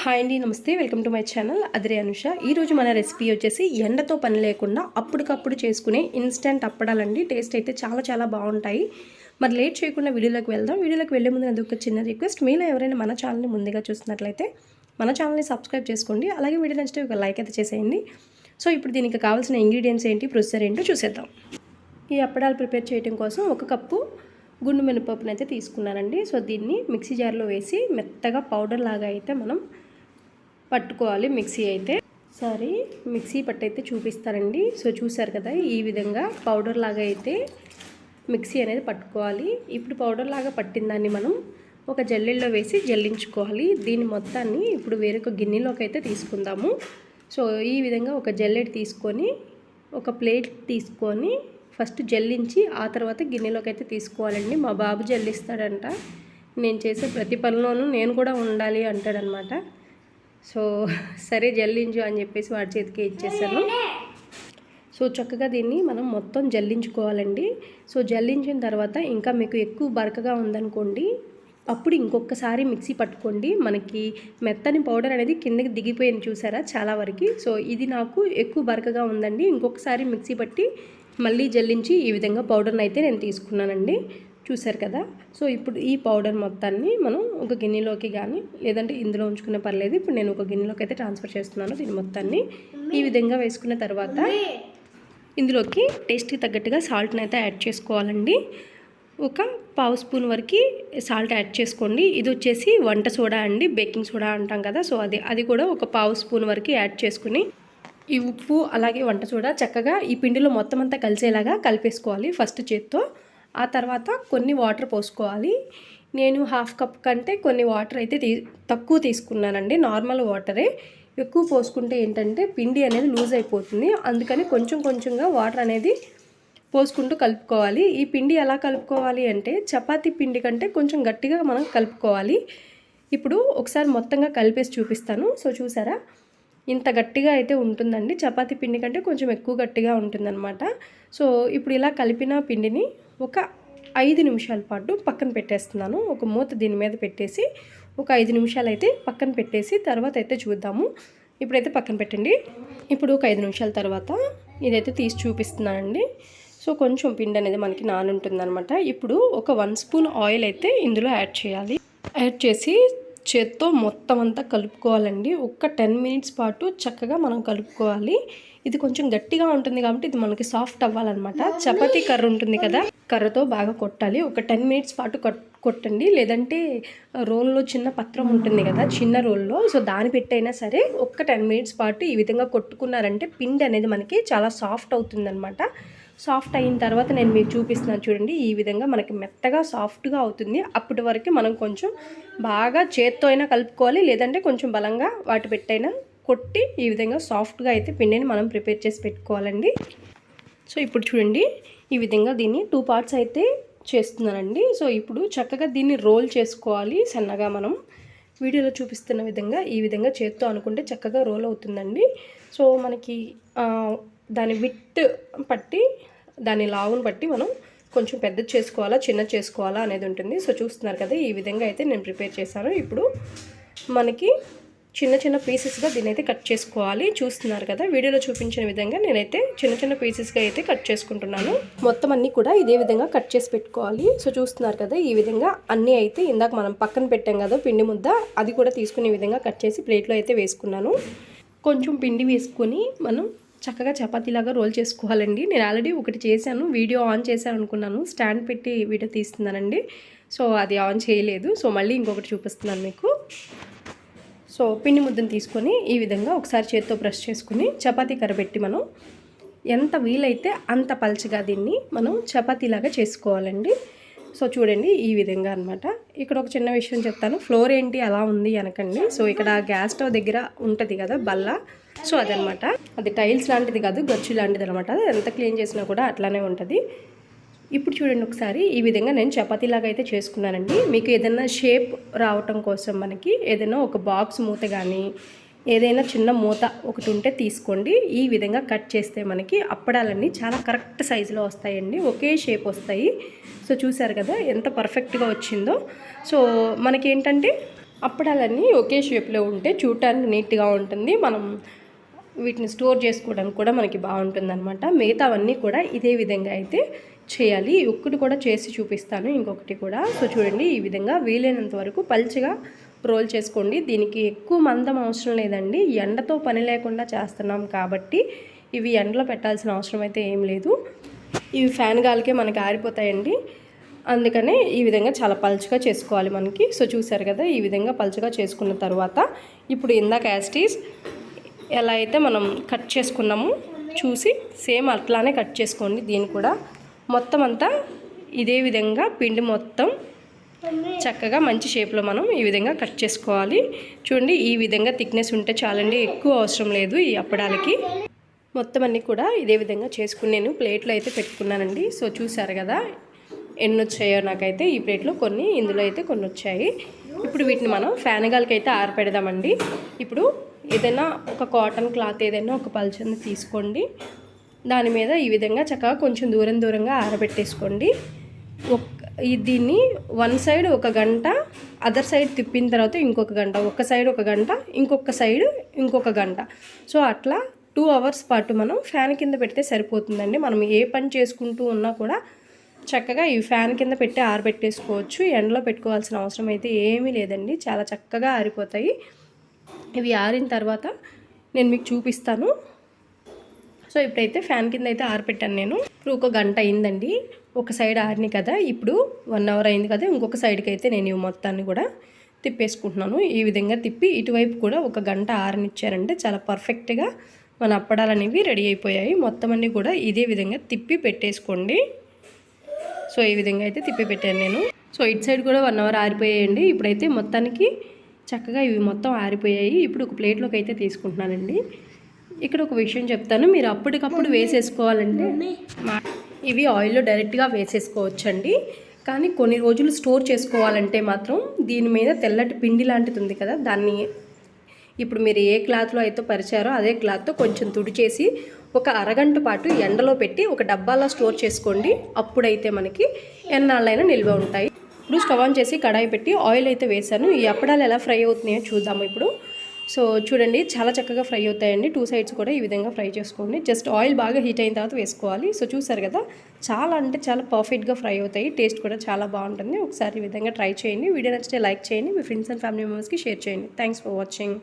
Hi అండి, నమస్తే. Welcome to my channel అదిరే అనుష. ఈరోజు మన రెసిపీ వచ్చేసి ఎండతో పని లేకుండా అప్పటికప్పుడు చేసుకునే ఇన్స్టెంట్ అప్పడాలండి. టేస్ట్ అయితే చాలా చాలా బాగుంటాయి. మరి లేట్ చేయకుండా వీడియోలోకి వెళ్దాం. వీడియోలోకి వెళ్ళే ముందు అది ఒక చిన్న రిక్వెస్ట్, మీలో ఎవరైనా మన ఛానల్ని ముందుగా చూస్తున్నట్లయితే మన ఛానల్ని సబ్స్క్రైబ్ చేసుకోండి. అలాగే వీడియో నచ్చితే ఒక లైక్ అయితే చేసేయండి. సో ఇప్పుడు దీనికి కావాల్సిన ఇంగ్రీడియంట్స్ ఏంటి, ప్రొసీజర్ ఏంటో చూసేద్దాం. ఈ అప్పడాలు ప్రిపేర్ చేయడం కోసం 1 కప్పు గుండు మినపప్పును అయితే తీసుకున్నానండి. సో దీన్ని మిక్సీ జార్లో వేసి మెత్తగా పౌడర్ లాగా అయితే మనం పట్టుకోవాలి. మిక్సీ అయితే సరే మిక్సీ పట్టయితే చూపిస్తారండి. సో చూసారు కదా, ఈ విధంగా పౌడర్ లాగా అయితే మిక్సీ అనేది పట్టుకోవాలి. ఇప్పుడు పౌడర్ లాగా పట్టిన దాన్ని మనం ఒక జల్లెల్లో వేసి జల్లించుకోవాలి. దీని మొత్తాన్ని ఇప్పుడు వేరొక గిన్నెలోకి అయితే తీసుకుందాము. సో ఈ విధంగా ఒక జల్లెడ తీసుకొని ఒక ప్లేట్ తీసుకొని ఫస్ట్ జల్లించి ఆ తర్వాత గిన్నెలోకి అయితే తీసుకోవాలండి. మా బాబు జల్లిస్తాడంట. నేను చేసే ప్రతి పనిలోనూ నేను కూడా ఉండాలి అంటాడనమాట. సో సరే జల్లించు అని చెప్పేసి వాడి చేతికి ఇచ్చేసాను. సో చక్కగా దీన్ని మనం మొత్తం జల్లించుకోవాలండి. సో జల్లించిన తర్వాత ఇంకా మీకు ఎక్కువ బరకగా ఉందనుకోండి, అప్పుడు ఇంకొకసారి మిక్సీ పట్టుకోండి. మనకి మెత్తని పౌడర్ అనేది కిందకి దిగిపోయింది చూసారా చాలా వరకు. సో ఇది నాకు ఎక్కువ బరకగా ఉందండి. ఇంకొకసారి మిక్సీ పట్టి మళ్ళీ జల్లించి ఈ విధంగా పౌడర్ని అయితే నేను తీసుకున్నానండి. చూసారు కదా. సో ఇప్పుడు ఈ పౌడర్ మొత్తాన్ని మనం ఒక గిన్నెలోకి కానీ లేదంటే ఇందులో ఉంచుకునే పర్లేదు. ఇప్పుడు నేను ఒక గిన్నెలోకి అయితే ట్రాన్స్ఫర్ చేస్తున్నాను. దీని మొత్తాన్ని ఈ విధంగా వేసుకున్న తర్వాత ఇందులోకి టేస్ట్కి తగ్గట్టుగా సాల్ట్ని అయితే యాడ్ చేసుకోవాలండి. ఒక 1/2 స్పూన్ వరకు సాల్ట్ యాడ్ చేసుకోండి. ఇది వచ్చేసి వంట సోడా అండి, బేకింగ్ సోడా అంటాం కదా. సో అది కూడా ఒక 1/2 స్పూన్ వరకు యాడ్ చేసుకుని ఈ ఉప్పు అలాగే వంట సోడా చక్కగా ఈ పిండిలో మొత్తం అంతా కలిసేలాగా కలిపేసుకోవాలి ఫస్ట్ చేత్తో. ఆ తర్వాత కొన్ని వాటర్ పోసుకోవాలి. నేను 1/2 కప్ కంటే కొన్ని వాటర్ అయితే తక్కువ తీసుకున్నానండి. నార్మల్ వాటరే. ఎక్కువ పోసుకుంటే ఏంటంటే పిండి అనేది లూజ్ అయిపోతుంది. అందుకని కొంచెం కొంచెంగా వాటర్ అనేది పోసుకుంటూ కలుపుకోవాలి. ఈ పిండి ఎలా కలుపుకోవాలి అంటే చపాతీ పిండి కంటే కొంచెం గట్టిగా మనం కలుపుకోవాలి. ఇప్పుడు ఒకసారి మొత్తంగా కలిపేసి చూపిస్తాను. సో చూసారా, ఇంత గట్టిగా అయితే ఉంటుందండి. చపాతీ పిండి కంటే కొంచెం ఎక్కువ గట్టిగా ఉంటుందన్నమాట. సో ఇప్పుడు ఇలా కలిపిన పిండిని ఒక 5 నిమిషాల పాటు పక్కన పెట్టేస్తున్నాను. ఒక మూత దీని మీద పెట్టేసి ఒక 5 నిమిషాలు అయితే పక్కన పెట్టేసి తర్వాత అయితే చూద్దాము. ఇప్పుడైతే పక్కన పెట్టండి. ఇప్పుడు ఒక 5 నిమిషాల తర్వాత ఇదైతే తీసి చూపిస్తున్నానండి. సో కొంచెం పిండి అనేది మనకి నానుంటుందన్నమాట. ఇప్పుడు ఒక 1 స్పూన్ ఆయిల్ అయితే ఇందులో యాడ్ చేయాలి. యాడ్ చేసి చేత్తో మొత్తం అంతా కలుపుకోవాలండి. ఒక 10 మినిట్స్ పాటు చక్కగా మనం కలుపుకోవాలి. ఇది కొంచెం గట్టిగా ఉంటుంది కాబట్టి ఇది మనకి సాఫ్ట్ అవ్వాలన్నమాట. చపాతీ కర్ర ఉంటుంది కదా, కర్రతో బాగా కొట్టాలి. ఒక 10 మినిట్స్ పాటు కొట్టండి. లేదంటే రోల్లో చిన్న పత్రం ఉంటుంది కదా, చిన్న రోల్లో, సో దాన్ని పెట్టైనా సరే ఒక 10 మినిట్స్ పాటు ఈ విధంగా కొట్టుకున్నారంటే పిండి అనేది మనకి చాలా సాఫ్ట్ అవుతుందన్నమాట. సాఫ్ట్ అయిన తర్వాత నేను మీకు చూపిస్తున్నాను చూడండి. ఈ విధంగా మనకి మెత్తగా సాఫ్ట్గా అవుతుంది. అప్పటి వరకు మనం కొంచెం బాగా చేత్తో అయినా కలుపుకోవాలి, లేదంటే కొంచెం బలంగా వాటి పెట్టైనా కొట్టి ఈ విధంగా సాఫ్ట్గా అయితే పిండిని మనం ప్రిపేర్ చేసి పెట్టుకోవాలండి. సో ఇప్పుడు చూడండి, ఈ విధంగా దీన్ని 2 పార్ట్స్ అయితే చేస్తున్నానండి. సో ఇప్పుడు చక్కగా దీన్ని రోల్ చేసుకోవాలి సన్నగా. మనం వీడియోలో చూపిస్తున్న విధంగా ఈ విధంగా చేత్తో అనుకుంటే చక్కగా రోల్ అవుతుందండి. సో మనకి దాని విడ్త్ పట్టి దాని లావును బట్టి మనం కొంచెం పెద్దది చేసుకోవాలా చిన్నది చేసుకోవాలా అనేది ఉంటుంది. సో చూస్తున్నారు కదా, ఈ విధంగా అయితే నేను ప్రిపేర్ చేశాను. ఇప్పుడు మనకి చిన్న చిన్న పీసెస్గా దీన్ని అయితే కట్ చేసుకోవాలి. చూస్తున్నారు కదా, వీడియోలో చూపించిన విధంగా నేనైతే చిన్న చిన్న పీసెస్గా అయితే కట్ చేసుకుంటున్నాను. మొత్తం అన్నీ కూడా ఇదే విధంగా కట్ చేసి పెట్టుకోవాలి. సో చూస్తున్నారు కదా, ఈ విధంగా అన్నీ అయితే ఇందాక మనం పక్కన పెట్టాం కదా పిండి ముద్ద, అది కూడా తీసుకుని ఈ విధంగా కట్ చేసి ప్లేట్లో అయితే వేసుకున్నాను. కొంచెం పిండి వేసుకొని మనం చక్కగా చపాతీలాగా రోల్ చేసుకోవాలండి. నేను ఆల్రెడీ ఒకటి చేశాను, వీడియో ఆన్ చేశాను అనుకున్నాను, స్టాండ్ పెట్టి వీడియో తీస్తున్నానండి. సో అది ఆన్ చేయలేదు. సో మళ్ళీ ఇంకొకటి చూపిస్తున్నాను మీకు. సో పిండి ముద్దను తీసుకొని ఈ విధంగా ఒకసారి చేత్తో బ్రష్ చేసుకుని చపాతీ కర్ర పెట్టి మనం ఎంత వీలైతే అంత పల్చగా దీన్ని మనం చపాతీలాగా చేసుకోవాలండి. సో చూడండి, ఈ విధంగా అనమాట. ఇక్కడ ఒక చిన్న విషయం చెప్తాను. ఫ్లోర్ ఏంటి అలా ఉంది అనకండి. సో ఇక్కడ గ్యాస్ స్టవ్ దగ్గర ఉంటుంది కదా బల్ల, సో అదనమాట. అది టైల్స్ లాంటిది కాదు, గచ్చు లాంటిది అనమాట. అది ఎంత క్లీన్ చేసినా కూడా అట్లానే ఉంటుంది. ఇప్పుడు చూడండి ఒకసారి, ఈ విధంగా నేను చపాతీలాగా అయితే చేసుకున్నానండి. మీకు ఏదైనా షేప్ రావటం కోసం మనకి ఏదైనా ఒక బాక్స్ మూత కానీ ఏదైనా చిన్న మూత ఒకటి ఉంటే తీసుకోండి. ఈ విధంగా కట్ చేస్తే మనకి అప్పడాలన్నీ చాలా కరెక్ట్ సైజులో వస్తాయండి, ఒకే షేప్ వస్తాయి. సో చూసారు కదా ఎంత పర్ఫెక్ట్గా వచ్చిందో. సో మనకేంటంటే అప్పడాలన్నీ ఒకే షేప్లో ఉంటే చూడటానికి నీట్గా ఉంటుంది. మనం వీటిని స్టోర్ చేసుకోవడానికి కూడా మనకి బాగుంటుంది అనమాట. మిగతావన్నీ కూడా ఇదే విధంగా అయితే చేయాలి. ఒక్కటి కూడా చేసి చూపిస్తాను, ఇంకొకటి కూడా. సో చూడండి, ఈ విధంగా వీలైనంత వరకు పల్చగా రోల్ చేసుకోండి. దీనికి ఎక్కువ మందం అవసరం లేదండి. ఎండతో పని లేకుండా చేస్తున్నాం కాబట్టి ఇవి ఎండలో పెట్టాల్సిన అవసరం అయితే ఏం లేదు. ఇవి ఫ్యాన్ గాలికే మనకి ఆరిపోతాయండి. అందుకనే ఈ విధంగా చాలా పల్చగా చేసుకోవాలి మనకి. సో చూసారు కదా, ఈ విధంగా పల్చగా చేసుకున్న తర్వాత ఇప్పుడు ఇందాక యాస్టీస్ ఎలా అయితే మనం కట్ చేసుకున్నామో చూసి సేమ్ అట్లానే కట్ చేసుకోండి. దీన్ని కూడా మొత్తం అంతా ఇదే విధంగా పిండి మొత్తం చక్కగా మంచి షేప్లో మనం ఈ విధంగా కట్ చేసుకోవాలి. చూడండి, ఈ విధంగా థిక్నెస్ ఉంటే చాలండి, ఎక్కువ అవసరం లేదు ఈ అప్పడాలకి. మొత్తం అన్నీ కూడా ఇదే విధంగా చేసుకుని నేను ప్లేట్లో అయితే పెట్టుకున్నానండి. సో చూసారు కదా ఎన్ని వచ్చాయో నాకైతే. ఈ ప్లేట్లో కొన్ని, ఇందులో అయితే కొన్ని వచ్చాయి. ఇప్పుడు వీటిని మనం ఫ్యాన్ గాలికి అయితే ఆరపెడదామండి. ఇప్పుడు ఏదైనా ఒక కాటన్ క్లాత్ ఏదైనా ఒక పల్చని తీసుకోండి. దాని మీద ఈ విధంగా చక్కగా కొంచెం దూరంగా ఆరబెట్టేసుకోండి. దీన్ని వన్ సైడ్ ఒక గంట, అదర్ సైడ్ తిప్పిన తర్వాత ఇంకొక గంట, ఒక సైడ్ ఒక గంట, ఇంకొక సైడ్ ఇంకొక గంట. సో అట్లా 2 అవర్స్ పాటు మనం ఫ్యాన్ కింద పెడితే సరిపోతుందండి. మనం ఏ పని చేసుకుంటూ ఉన్నా కూడా చక్కగా ఈ ఫ్యాన్ కింద పెట్టి ఆరబెట్టేసుకోవచ్చు. ఎండలో పెట్టుకోవాల్సిన అవసరం అయితే ఏమీ లేదండి. చాలా చక్కగా ఆరిపోతాయి. ఇవి ఆరిన తర్వాత నేను మీకు చూపిస్తాను. సో ఇప్పుడైతే ఫ్యాన్ కింద అయితే ఆరపెట్టాను నేను. ఇప్పుడు ఒక గంట అయిందండి. ఒక సైడ్ ఆరిని కదా, ఇప్పుడు 1 అవర్ అయింది కదా, ఇంకొక సైడ్కి అయితే నేను ఇవి మొత్తాన్ని కూడా తిప్పేసుకుంటున్నాను. ఈ విధంగా తిప్పి ఇటువైపు కూడా ఒక గంట ఆరనిచ్చారంటే చాలా పర్ఫెక్ట్గా మన అప్పడాలు అనేవి రెడీ అయిపోయాయి. మొత్తం అన్నీ కూడా ఇదే విధంగా తిప్పి పెట్టేసుకోండి. సో ఈ విధంగా అయితే తిప్పి పెట్టాను నేను. సో ఇటు సైడ్ కూడా 1 అవర్ ఆరిపోయాయండి. ఇప్పుడైతే మొత్తానికి చక్కగా ఇవి మొత్తం ఆరిపోయాయి. ఇప్పుడు ఒక ప్లేట్లోకి అయితే తీసుకుంటున్నానండి. ఇక్కడ ఒక విషయం చెప్తాను, మీరు అప్పటికప్పుడు వేసేసుకోవాలంటే ఇవి ఆయిల్లో డైరెక్ట్గా వేసేసుకోవచ్చండి. కానీ కొన్ని రోజులు స్టోర్ చేసుకోవాలంటే మాత్రం దీని మీద తెల్లటి పిండి లాంటిది ఉంది కదా, దాన్ని ఇప్పుడు మీరు ఏ క్లాత్లో అయితే పరిచారో అదే క్లాత్తో కొంచెం తుడిచేసి ఒక అరగంట పాటు ఎండలో పెట్టి ఒక డబ్బాలో స్టోర్ చేసుకోండి. అప్పుడైతే మనకి ఎన్నాళ్ళైనా నిల్వ ఉంటాయి. ఇప్పుడు స్టవ్ ఆన్ చేసి కడాయి పెట్టి ఆయిల్ అయితే వేసాను. ఈ అప్పడాలు ఎలా ఫ్రై అవుతున్నాయో చూద్దాము ఇప్పుడు. సో చూడండి, చాలా చక్కగా ఫ్రై అవుతాయండి. 2 సైడ్స్ కూడా ఈ విధంగా ఫ్రై చేసుకోండి. జస్ట్ ఆయిల్ బాగా హీట్ అయిన తర్వాత వేసుకోవాలి. సో చూసారు కదా, చాలా అంటే చాలా పర్ఫెక్ట్గా ఫ్రై అవుతాయి. టేస్ట్ కూడా చాలా బాగుంటుంది. ఒకసారి ఈ విధంగా ట్రై చేయండి. వీడియో నచ్చితే లైక్ చేయండి. మీ ఫ్రెండ్స్ అండ్ ఫ్యామిలీ మెంబర్స్కి షేర్ చేయండి. Thanks for watching.